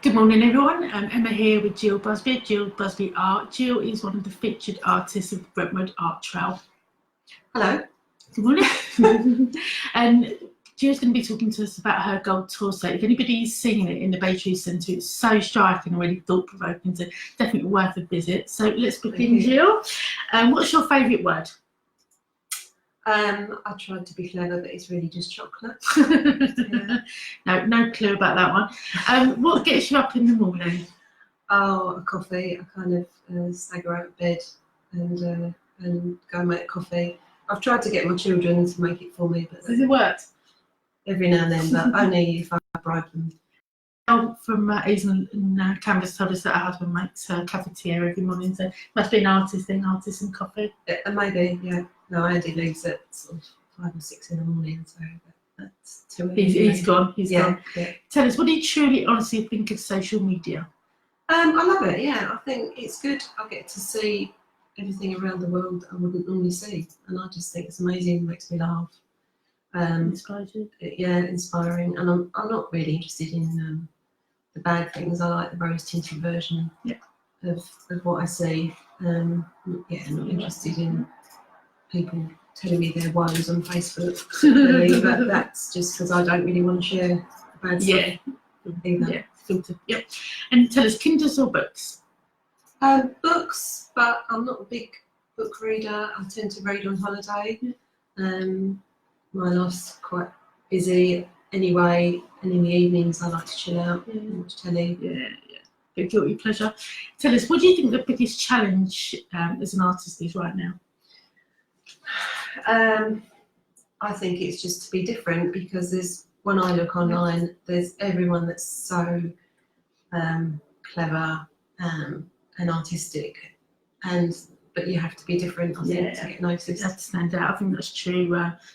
Good morning, everyone. Emma here with Jill Busby, Jill Busby Art. Jill is one of the featured artists of the Brentwood Art Trail. Hello. Good morning. And Jill's going to be talking to us about her gold torso. If anybody's seen it in the Bay Tree Centre, it's so striking and really thought-provoking, so definitely worth a visit. So let's begin, Jill. What's your favourite word? I tried to be clever, but it's really just chocolate. Yeah. No clue about that one. What gets you up in the morning? Oh, a coffee. I kind of stagger out of bed and go and make coffee. I've tried to get my children to make it for me, but Has it worked? Every now and then, but only if I bribe them. From Hazel and Canvas told us that her husband makes cafetiere every morning, so must be an artist thing, artist and coffee. Maybe, yeah. No, Andy leaves at sort of 5 or 6 in the morning, so that's too early. He's gone. He's gone. Yeah. Tell us, what do you truly, honestly think of social media? I love it. Yeah, I think it's good. I get to see everything around the world I wouldn't normally see, and I just think it's amazing. It makes me laugh. Inspires you? Yeah, inspiring. And I'm not really interested in the bad things. I like the rose tinted version of what I see. Not interested in people telling me their woes on Facebook, really, but that's just because I don't really want to share bad stuff either. Yeah, filter. Yep. And tell us, Kindles or books? Books, but I'm not a big book reader. I tend to read on holiday. My life's quite busy anyway, and in the evenings I like to chill out and watch telly. Yeah. Good guilty pleasure. Tell us, what do you think the biggest challenge as an artist is right now? I think it's just to be different, because when I look online, there's everyone that's so clever and artistic, but you have to be different, I think, to get noticed. You have to stand out. I think that's true,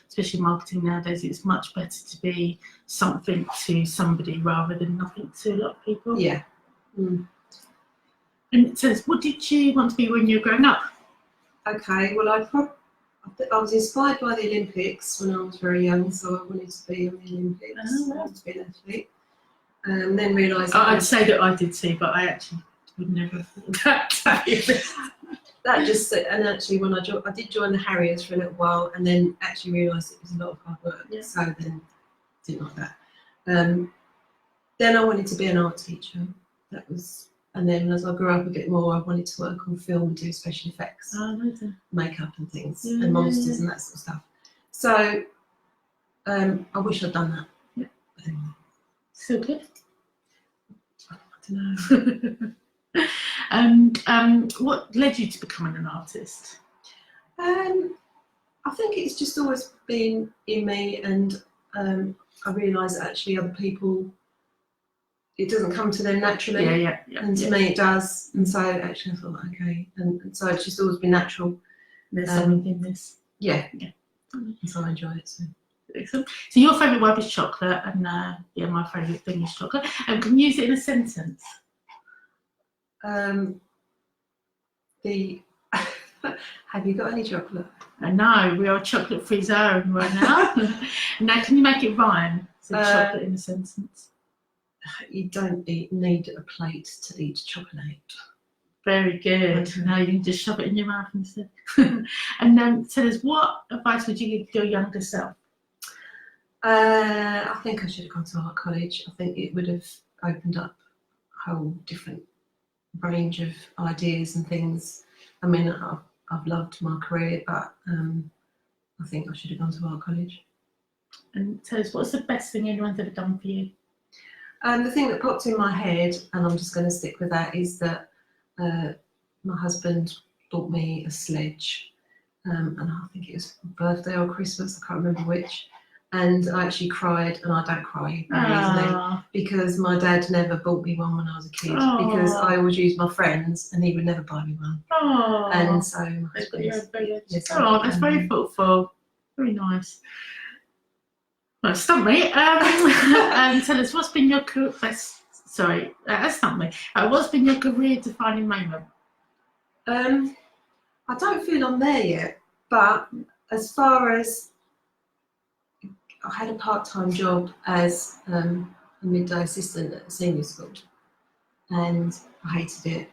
especially marketing nowadays. It's much better to be something to somebody rather than nothing to a lot of people. Yeah. And tell us, what did you want to be when you were growing up? Okay, well, I was inspired by the Olympics when I was very young, so I wanted to be on the Olympics. Oh, wow. I wanted to be an athlete. Then realised... I'd say that I did too, but I actually would never have thought that just, and actually when I did join the Harriers for a little while, and then actually realised it was a lot of hard work, so then didn't like that. Then I wanted to be an art teacher. And then as I grew up a bit more, I wanted to work on film and do special effects, makeup and things, and monsters and that sort of stuff. So I wish I'd done that. Yeah. But anyway. Still good? I don't know. And what led you to becoming an artist? I think it's just always been in me, and I realise that actually other people, it doesn't come to them naturally. Yeah. And to me it does. And so actually I thought, okay. And so it's just always been natural. There's something in this. Yeah. And so I enjoy it. So. Excellent. So your favourite word is chocolate, and my favourite thing is chocolate. Can you use it in a sentence? Have you got any chocolate? No, we are a chocolate-free zone right now. Now, can you make it rhyme? So chocolate in a sentence. You don't need a plate to eat chocolate. Very good. Now you can just shove it in your mouth instead. And then tell us, what advice would you give your younger self? I think I should have gone to art college. I think it would have opened up a whole different range of ideas and things. I mean, I've loved my career, but I think I should have gone to art college. And tell us, what's the best thing anyone's ever done for you? The thing that popped in my head, and I'm just going to stick with that, is that my husband bought me a sledge, and I think it was birthday or Christmas, I can't remember which, and I actually cried, and I don't cry very easily, because my dad never bought me one when I was a kid, because I always used my friends, and he would never buy me one. And so my husband... that's very thoughtful. Very nice. Well, stump me. Tell us, what's been your career? Sorry, that stumped me. What's been your career-defining moment? I don't feel I'm there yet, but as far as I had a part-time job as a midday assistant at a senior school, and I hated it.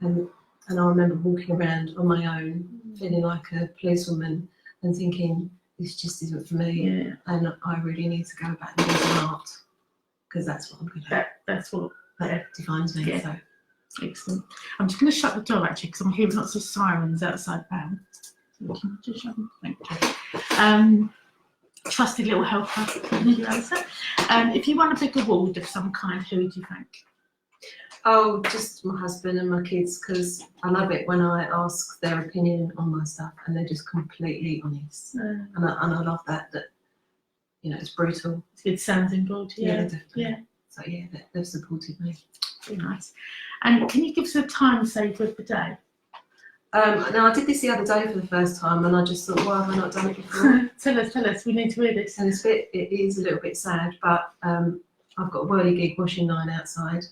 And I remember walking around on my own, feeling like a policewoman and thinking, this just isn't for me, and I really need to go back and do some art, because that's what I'm good at. That's what defines me. Yeah. So. Excellent. I'm just going to shut the door actually, because I'm hearing lots of sirens outside now. So can you just shut them? Thank you. Trusty little helper. Thank you, Alisa. If you won a big award of some kind, who would you thank? Oh, just my husband and my kids, because I love it when I ask their opinion on my stuff and they're just completely honest. And I love that, you know, it's brutal. It's good sounding board. Yeah, definitely. Yeah. So yeah, they've supported me. Very nice. And can you give us a time saver of the day? Now I did this the other day for the first time, and I just thought, why have I not done it before? Tell us. We need to hear this. And it is a little bit sad, but I've got a whirligig washing line outside.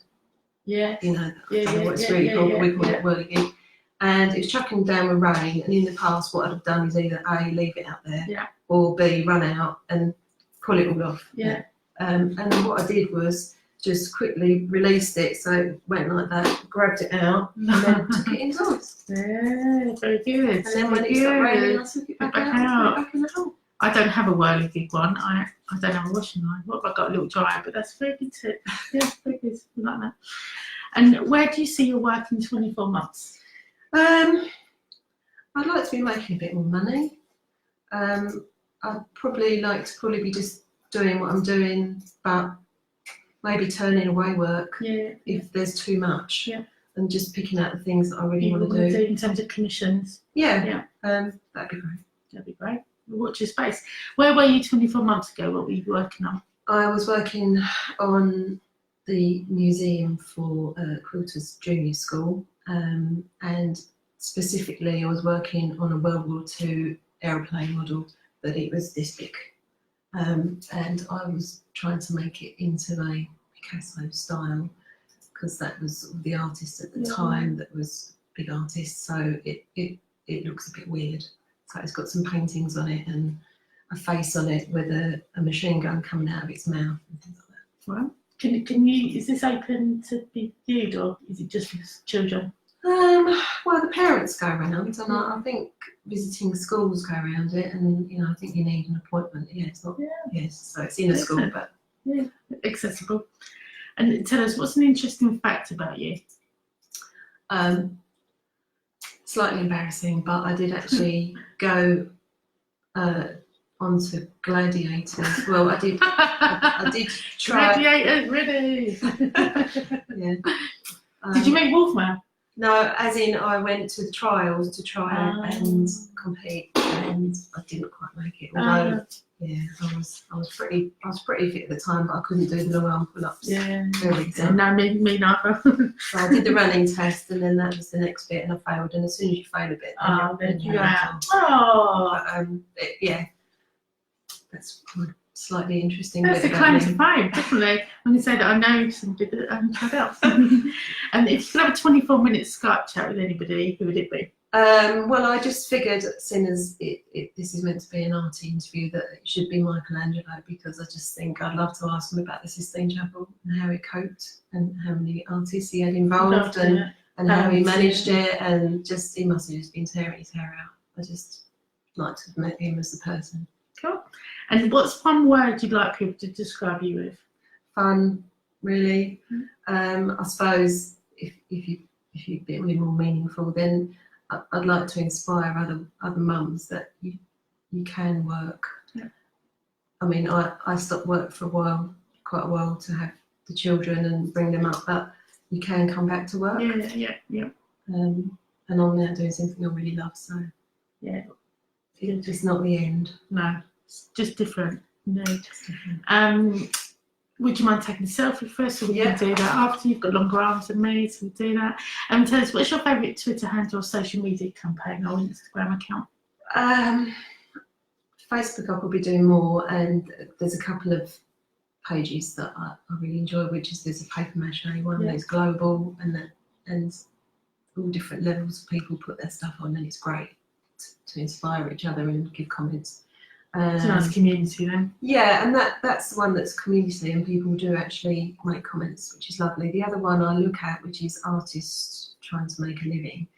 Yeah. You know, it's really cool. We call it whirligig. And it's chucking down with rain. And in the past, what I'd have done is either A, leave it out there, or B, run out and pull it all off. Yeah. And then what I did was just quickly released it, so it went like that, grabbed it out, and then took it indoors. Yeah, very good. And then when it stopped raining, I took it back out. Back in the hole. I don't have a whirligig one. I don't have a washing line. What have I got? A little dryer, but that's a very good tip. Yeah, very good. I like that. And where do you see your work in 24 months? I'd like to be making a bit more money. I'd probably like to be just doing what I'm doing, but maybe turning away work if there's too much, and just picking out the things that I really want to do. In terms of commissions. That'd be great. That'd be great. Watch your space. Where were you 24 months ago? What were you working on? I was working on the museum for Quilters Junior School, and specifically I was working on a World War II aeroplane model, but it was this big. And I was trying to make it into a Picasso style, because that was the artist at the time that was a big artist, so it looks a bit weird. So it's got some paintings on it and a face on it with a machine gun coming out of its mouth and things like that. Well, can you, is this open to be viewed, or is it just for children? Well, the parents go around, and I think visiting schools go around it, and you know, I think you need an appointment. Yeah, it's not. Yes, so it's in a school, but accessible. And tell us, what's an interesting fact about you? Slightly embarrassing, but I did actually go onto gladiators. Well, I did. I did try. Gladiators, ready. Yeah. Did you make Wolfman? No, as in I went to the trials to try and compete, and I didn't quite make it. Although, I was pretty fit at the time, but I couldn't do the long arm pull-ups. Yeah. No, me neither. So I did the running test, and then that was the next bit, and I failed. And as soon as you fail a bit, then you're out. But, that's slightly interesting. That's a claim to fame, definitely. When you say that, I know somebody that had else. And if you could have a 24-minute Skype chat with anybody, who would it be? Well, I just figured, seeing as this is meant to be an arty interview, that it should be Michelangelo, because I just think I'd love to ask him about the Sistine Chapel and how he coped, and how many artists he had involved, and how he managed it, and just he must have just been tearing his hair out. I just like to have met him as a person. Cool. And what's one word you'd like people to describe you with? Fun, really. I suppose if you're a bit more meaningful, then I'd like to inspire other mums that you can work. Yeah. I mean, I stopped work for quite a while to have the children and bring them up, but you can come back to work. Yeah. And I'm now doing something I really love, so it's not the end. No, it's just different. No, just different. Would you mind taking a selfie first, so we can do that after? You've got longer arms than me, so we'll do that. Tell us, what's your favourite Twitter handle or social media campaign or Instagram account? Facebook I'll probably do more, and there's a couple of pages that I really enjoy, there's a paper mache one, there's global, and all different levels of people put their stuff on, and it's great to inspire each other and give comments. It's a nice community then. Yeah, and that's the one that's community, and people do actually make comments, which is lovely. The other one I look at, which is artists trying to make a living,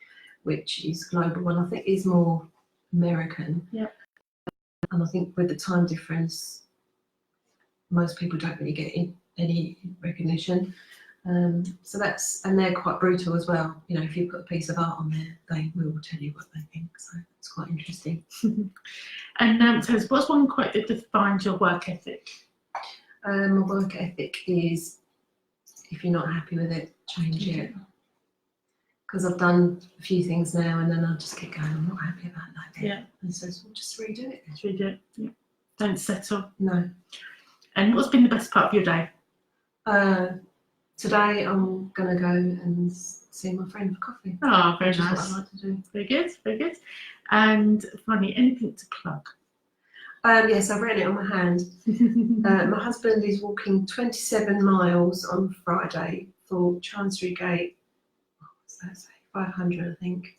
which is global, and I think is more American. Yeah. And I think with the time difference, most people don't really get any recognition. So and they're quite brutal as well. You know, if you put a piece of art on there, they will tell you what they think. So it's quite interesting. And so what's one quote that defines your work ethic? My work ethic is, if you're not happy with it, change it. Because I've done a few things now, and then I just keep going, I'm not happy about that. Yeah. And so we'll just redo it. Just redo it. Yeah. Don't settle. No. And what's been the best part of your day? Today I'm going to go and see my friend for coffee. Oh, very Which is what nice. I like to do. Very good, very good. And finally, anything to plug? Yes, I've written it on my hand. My husband is walking 27 miles on Friday for Chancery Gate, what's that say, 500 I think,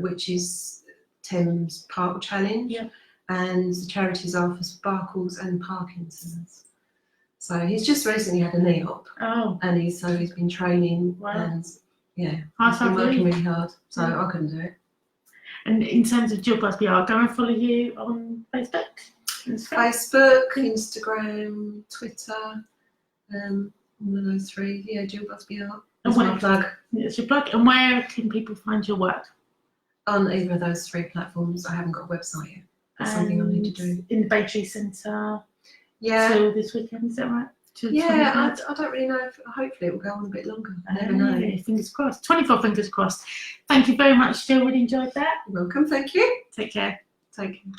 which is Thames Park Challenge. Yeah. And the charities are for Sparkles and Parkinson's. So he's just recently had a knee op. Oh. And he's been training. Wow. And yeah, High he's been five, working Lee. really hard. So Yeah. I couldn't do it. And in terms of Jill Busby, I'll go and follow you on Facebook, Instagram. Facebook, Instagram, Twitter, one of those three. Yeah, Jill Busby Art. That's my plug. It's your plug. And where can people find your work? On either of those three platforms. I haven't got a website yet. That's something I need to do. In the Baytree Centre. Yeah. So this weekend, is that right? Yeah, I don't really know. Hopefully it will go on a bit longer. I never know. Fingers crossed. 24 fingers crossed. Thank you very much, Jill. Really enjoyed that. You're welcome. Thank you. Take care. Take care.